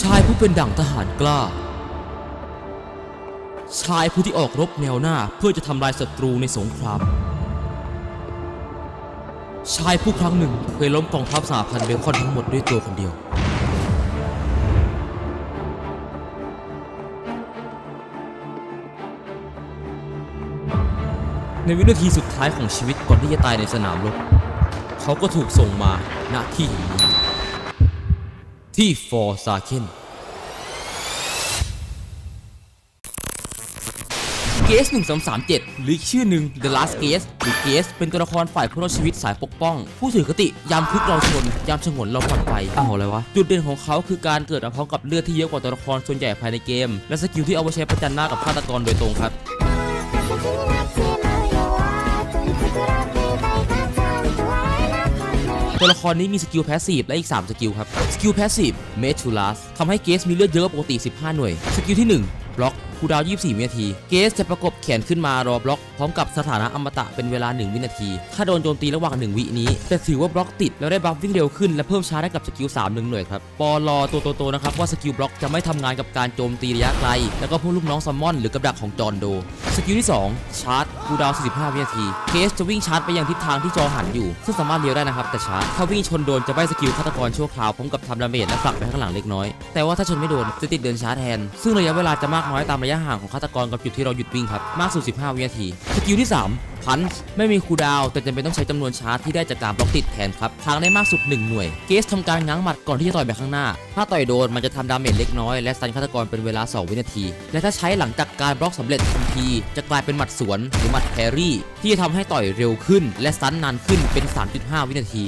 ชายผู้เป็นดั่งทหารกล้าชายผู้ที่ออกรบแนวหน้าเพื่อจะทำลายศัตรูในสงครามชายผู้ครั้งหนึ่งเคยล้มกองทัพสหพันธ์เบคอนทั้งหมดด้วยตัวคนเดียวในวินาทีสุดท้ายของชีวิตก่อนที่จะตายในสนามรบเขาก็ถูกส่งมาณที่แห่งนี้ที่ฟอร์ซาเคนเกส1337หรือชื่อหนึ่ง The Last Gate หรือเกสเป็นตัวละครฝ่ายผู้รอดชีวิตสายปกป้องผู้ถือคติยามคึกเราชนยามฉงนเราผ่อนไปอะไรวะจุดเด่นของเขาคือการเกิดมาพร้อมกับเลือดที่เยอะกว่าตัวละครส่วนใหญ่ภายในเกมและสกิลที่เอาไว้ใช้ประจันหน้ากับฆาตกรโดยตรงครับตัวละครนี้มีสกิลแพสซีฟและอีก3สกิลครับสกิลแพสซีฟ Made to Last ทำให้เกสมีเลือดเยอะปกติ15หน่วยสกิลที่1บล็อกคูลดาวน์24วินาทีเกสจะประกบแขนขึ้นมารอบล็อกพร้อมกับสถานะอมตะเป็นเวลา1วินาทีถ้าโดนโจมตีระหว่าง1วินี้จะถือว่าบล็อกติดแล้วได้บัฟวิ่งเร็วขึ้นและเพิ่มชาร์จให้กับสกิล3 1หน่วยครับปลตัวโตนะครับว่าสกิลบล็อกจะไม่ทำงานกับการโจมตีระยะไกลแล้วก็พวกลูกน้องซัมมอนหรือกับดักของจอร์นโดสกิลที่2ชาร์จคูลดาวน์45วินาทีเกสจะวิ่งชาร์จไปยังทิศทางที่จอหันอยู่ซึ่งสามารถเลี้ยวได้นะครับแต่ชาร์จถ้าวิ่งชนโดนจะใบสกิลฆาตกรชั่วคราวพร้อมกับทำดาเมจและผลักไปข้างหลังเล็กน้อยแต่ว่าถ้าชนไม่โดนจะติดเดินชาร์จแทนซึ่งระยะเวลาจะมากน้อยตามระยะห่างของฆาตกรกับจุดที่เราหยุดวิ่งครับมากสุด15วินาทีสกิลที่3พันช์ไม่มีคูลดาวน์แต่จำเป็นต้องใช้จำนวนชาร์จที่ได้จากการบล็อกติดแทนครับทางได้มากสุด1หน่วยเกสทำการง้างหมัดก่อนที่จะต่อยไปข้างหน้าถ้าต่อยโดนมันจะทำดาเมจเล็กน้อยและสตันฆาตกรเป็นเวลา2วินาทีและถ้าใช้หลังจากการบล็อกสำเร็จทันทีจะกลายเป็นหมัดสวนหรือหมัดแพรี่ที่จะทำให้ต่อยเร็วขึ้นและสตันนานขึ้นเป็น 3.5 วินาที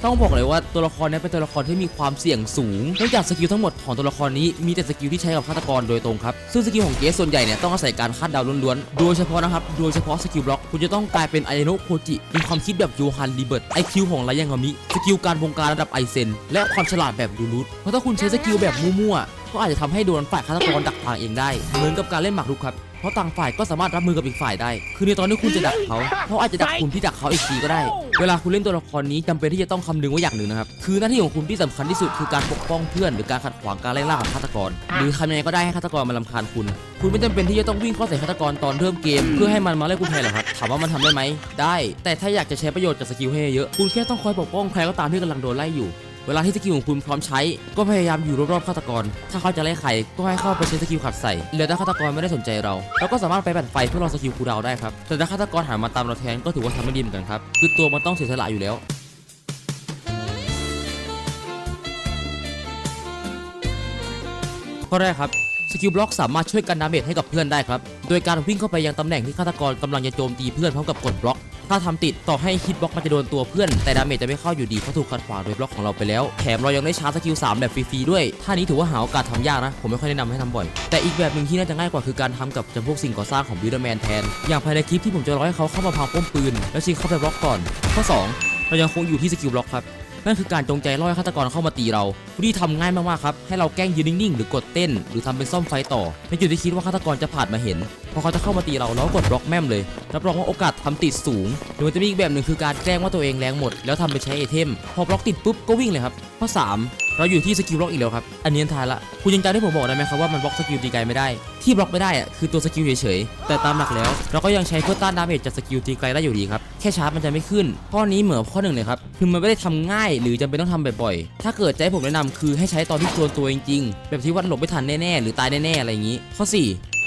ต้องบอกเลยว่าตัวละครนี้เป็นตัวละครที่มีความเสี่ยงสูงเนื่องจากสกิลทั้งหมดของตัวละครนี้มีแต่สกิลที่ใช้กับฆาตกรโดยตรงครับซึ่งสกิลของเกสส่วนใหญ่เนี่ยต้องอาศัยการคาดเดาล้วนๆโดยเฉพาะนะครับโดยเฉพาะสกิลบล็อกคุณจะต้องกลายเป็นไอโนะโคจิมีความคิดแบบโยฮันรีเบิร์ต IQ ของไรยังามิสกิลการบงการระดับไอเซนและความฉลาดแบบดูรุตเพราะถ้าคุณใช้สกิลแบบมั่วๆก็อาจจะทำให้โดนฝ่ายฆาตกรดักทางเองได้เหมือนกับการเล่นหมากรุกครับเพราะต่างฝ่ายก็สามารถรับมือกับอีกฝ่ายได้คือในตอนที่คุณจะดักเขาอาจจะดักคุณที่ดักเขาอีกทีก็ได้เวลาคุณเล่นตัวละครนี้จำเป็นที่จะต้องคำนึงไว้อย่างหนึ่งนะครับคือหน้าที่ของคุณที่สำคัญที่สุดคือการปกป้องเพื่อนหรือการขัดขวางการไล่ล่าของฆาตกรหรือทำยังไงก็ได้ให้ฆาตกรมารำคาญคุณไม่จำเป็นที่จะต้องวิ่งเข้าใส่ฆาตกรตอนเริ่มเกมเพื่อให้มันมาไล่คุณแทนหรอกครับถามว่ามันทำได้ไหมได้แต่ถ้าอยากจะใช้ประโยชน์จากสกิลให้เยอะคุณแค่ต้องคอยปกป้องใครก็ตามที่กำลังโดนไล่อยู่เวลาที่สกิลของคุณพร้อมใช้ก็พยายามอยู่รอบๆฆาตกรถ้าเขาจะไล่ใครก็ให้เข้าไปใช้สกิลขัดใส่แล้วถ้าฆาตกรไม่ได้สนใจเราก็สามารถไปปั่นไฟเพื่อรอสกิลคูลดาวน์ได้ครับแต่ถ้าฆาตกรหันมาตามเราแทนก็ถือว่าทำไม่ดีเหมือนกันครับคือตัวมันต้องเสียสละอยู่แล้วข้อแรกครับสกิลบล็อกสามารถช่วยกันดาเมจให้กับเพื่อนได้ครับโดยการวิ่งเข้าไปยังตำแหน่งที่ฆาตกรกำลังจะโจมตีเพื่อนพร้อมกับกดบล็อกถ้าทำติดต่อให้ฮิตบล็อกมันจะโดนตัวเพื่อนแต่ดาเมจจะไม่เข้าอยู่ดีเพราะถูกขัดขวางโดยบล็อกของเราไปแล้วแถมเรายังได้ชาร์จสกิล3แบบฟรีๆด้วยท่านี้ถือว่าหาโอกาสทำยากนะผมไม่ค่อยแนะนำให้ทำบ่อยแต่อีกแบบหนึ่งที่น่าจะง่ายกว่าคือการทำกับจำพวกสิ่งก่อสร้างของบิลด์แมนแทนอย่างภายในคลิปที่ผมจะรอให้เขาเข้ามาพังป้อมปืนแล้วชิงเข้าไปบล็อกก่อนข้อ2เรายังคงอยู่ที่สกิลบล็อกครับนั่นคือการจงใจล่อให้ฆาตกรเข้ามาตีเราวิธีทำง่ายมากๆครับให้เราแกล้งยืนนิ่งๆหรือกดเต้นหรือทำเป็นซ่อมไฟต่อในจุดที่คิดว่าฆาตกรจะผ่านมาเห็นพอเขาจะเข้ามาตีเรากดบล็อกแม่มเลยรับรองว่าโอกาสทำติดสูงหรือมันจะมีอีกแบบหนึ่งคือการแกล้งว่าตัวเองแรงหมดแล้วทำไปใช้ไอเทมพอบล็อกติดปุ๊บก็วิ่งเลยครับข้อ3เราอยู่ที่สกิลบล็อกอีกแล้วครับอันนี้อันท้ายละคุณยังจำที่ผมบอกได้ไหมครับว่ามันบล็อกสกิลตีไกลไม่ได้ที่บล็อกไม่ได้อะคือตัวสกิลเฉยๆแต่ตามหลักแล้วเราก็ยังใช้เพื่อต้านดาเมจจากสกิลตีไกลได้อยู่ดีครับแค่ชาร์จมันจะไม่ขึ้นข้อนี้เหมือนข้อ1เลยครับคือมันไม่ได้ทำง่ายหรือจำเป็นต้องทำบ่อยๆถ้าเกิดจะให้ผมแนะนำคือให้ใช้ตอนที่ตัวจริงๆแบบที่วัดหลบไม่ทันแน่ๆหรือตายแน่ๆอะไรอย่างนี้ข้อ4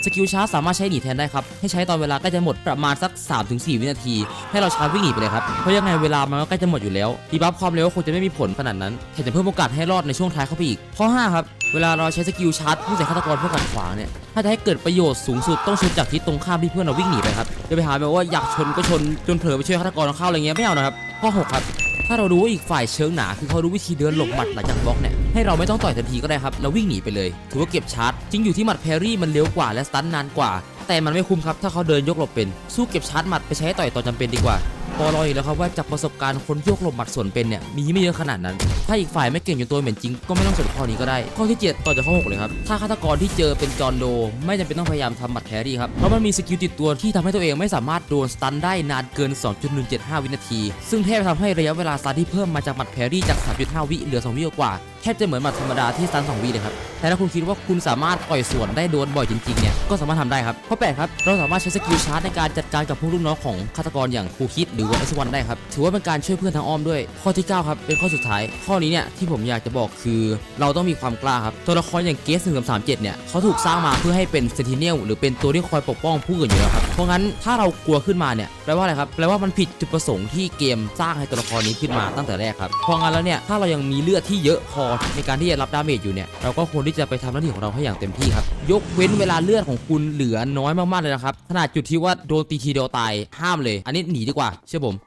สกิลชาร์จสามารถใช้หนีแทนได้ครับให้ใช้ตอนเวลาใกล้จะหมดประมาณสัก 3-4 วินาทีให้เราชาร์จวิ่งหนีไปเลยครับเพราะยังไงเวลามันก็ใกล้จะหมดอยู่แล้วดีบัฟความเร็วคงจะไม่มีผลขนาดนั้นแถมจะเพิ่มโอกาสให้รอดในช่วงท้ายเข้าไปอีกข้อ5ครับเวลาเราใช้สกิลชาร์จผู้ใส่ฆาตกรเพื่อขัดขวางเนี่ยถ้าจะให้เกิดประโยชน์สูงสุดต้องชนจากทิศตรงข้ามที่เพื่อนเราวิ่งหนีไปครับจะไปหาแบบว่าอยากชนก็ชนจนเผลอไปช่วยฆาตกรเข้าอะไรเงี้ยไม่เอานะครับข้อ6ครับถ้าเรารู้ว่าอีกฝ่ายเชิงหนาคือเขารู้วิธีเดินหลบหมัดหลังจากบล็อกเนี่ยให้เราไม่ต้องต่อยทันทีก็ได้ครับเราวิ่งหนีไปเลยถือว่าเก็บชาร์จจริงอยู่ที่หมัดแพรี่มันเร็วกว่าและสตันนานกว่าแต่มันไม่คุ้มครับถ้าเขาเดินยกหลบเป็นสู้เก็บชาร์จหมัดไปใช้ต่อยตอนจำเป็นดีกว่า ปอลอยอีกแล้วครับว่าจากประสบการณ์คนโยกหลบหมัดสวนเป็นเนี่ยมีไม่เยอะขนาดนั้นถ้าอีกฝ่ายไม่เก่งจนตัวเหม็นจริงก็ไม่ต้องสนข้อนี้ก็ได้ข้อที่7ต่อจากข้อ6เลยครับถ้าฆาตกรที่เจอเป็นจอห์นโดไม่จำเป็นต้องพยายามทำหมัดแครี่ครับเพราะมันมีสกิลติดตัวที่ทำให้ตัวเองไม่สามารถโดนสตันได้นานเกิน 2.175 วินาทีซึ่งแทบทำให้ระยะเวลาสตันที่เพิ่มมาจากหมัดแครี่จาก 3.5 วิเหลือ 2 วิกว่าแทบจะเหมือนหมัดธรรมดาที่สตัน 2 วิเลยครับแต่ถ้าคุณคิดว่าคุณสามารถปล่อยสวนได้โดนบ่อยจริงๆเนี่ยก็สามารถทำได้ครับข้อ8ครับเราสามารถใช้สกิลชาร์จในการจัดการกับพวกลูกน้องของฆาตกรอย่างครูคิดหรือว่า S1 ได้ครับถือว่าเป็นการช่วยเพื่อนทางอ้อมด้วยข้อที่9ครับเป็นข้อสุดท้ายข้อนี้เนี่ยที่ผมอยากจะบอกคือเราต้องมีความกล้าครับตัวละครอย่างเกส1337เนี่ยเขาถูกสร้างมาเพื่อให้เป็นเซนติเนลหรือเป็นตัวที่คอยปกป้องผู้อื่นอยู่แล้วครับเพราะงั้นถ้าเรากลัวขึ้นมาเนี่ยแปลว่าอะไรครับแปลว่ามันผิดจุดประสงค์ที่เกมสร้างให้ตัวละครนี้ขึ้นมาตั้งแต่แรกครับเพราะงั้นแล้วเนี่ยถ้าเรายังมีเลือดที่เยอะพอในการที่จะรับดาเมจอยู่เนี่ยเราก็ควรที่จะไปทำหน้าที่ของเราให้อย่างเต็มที่ครับยกเว้นเวลาเลือดของคุณเหลือน้อยมากๆเลยนะครับขนาดจุดที่ว่าโดนตีทีเดียวตายห้ามเลยอันนี้หนีดีกว่าเชื่อผม